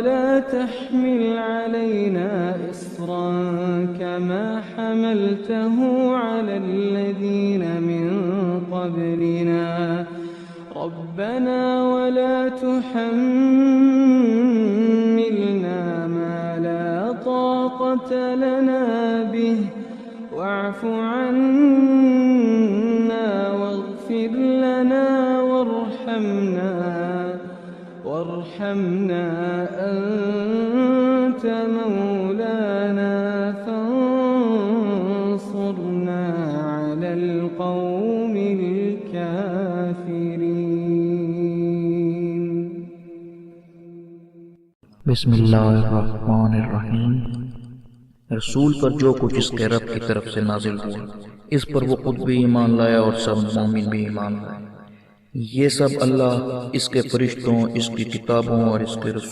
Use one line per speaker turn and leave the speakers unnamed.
ولا تحمل علينا إصرا كما حملته على الذين من قبلنا ربنا ولا تحملنا ما لا طاقة لنا به واعف عنا واغفر لنا وارحمنا أنت مولانا فانصرنا على القوم الكافرين.
बिस्मिल्लाहिर्रहमानिर्रहीम। रसूल पर जो कुछ इसके रब की तरफ से नाजिल हुआ इस पर वो खुद भी ईमान लाया और सब मोमिन भी ईमान लाए। ये सब अल्लाह, इसके फरिश्तों, इसकी किताबों और इसके रसूल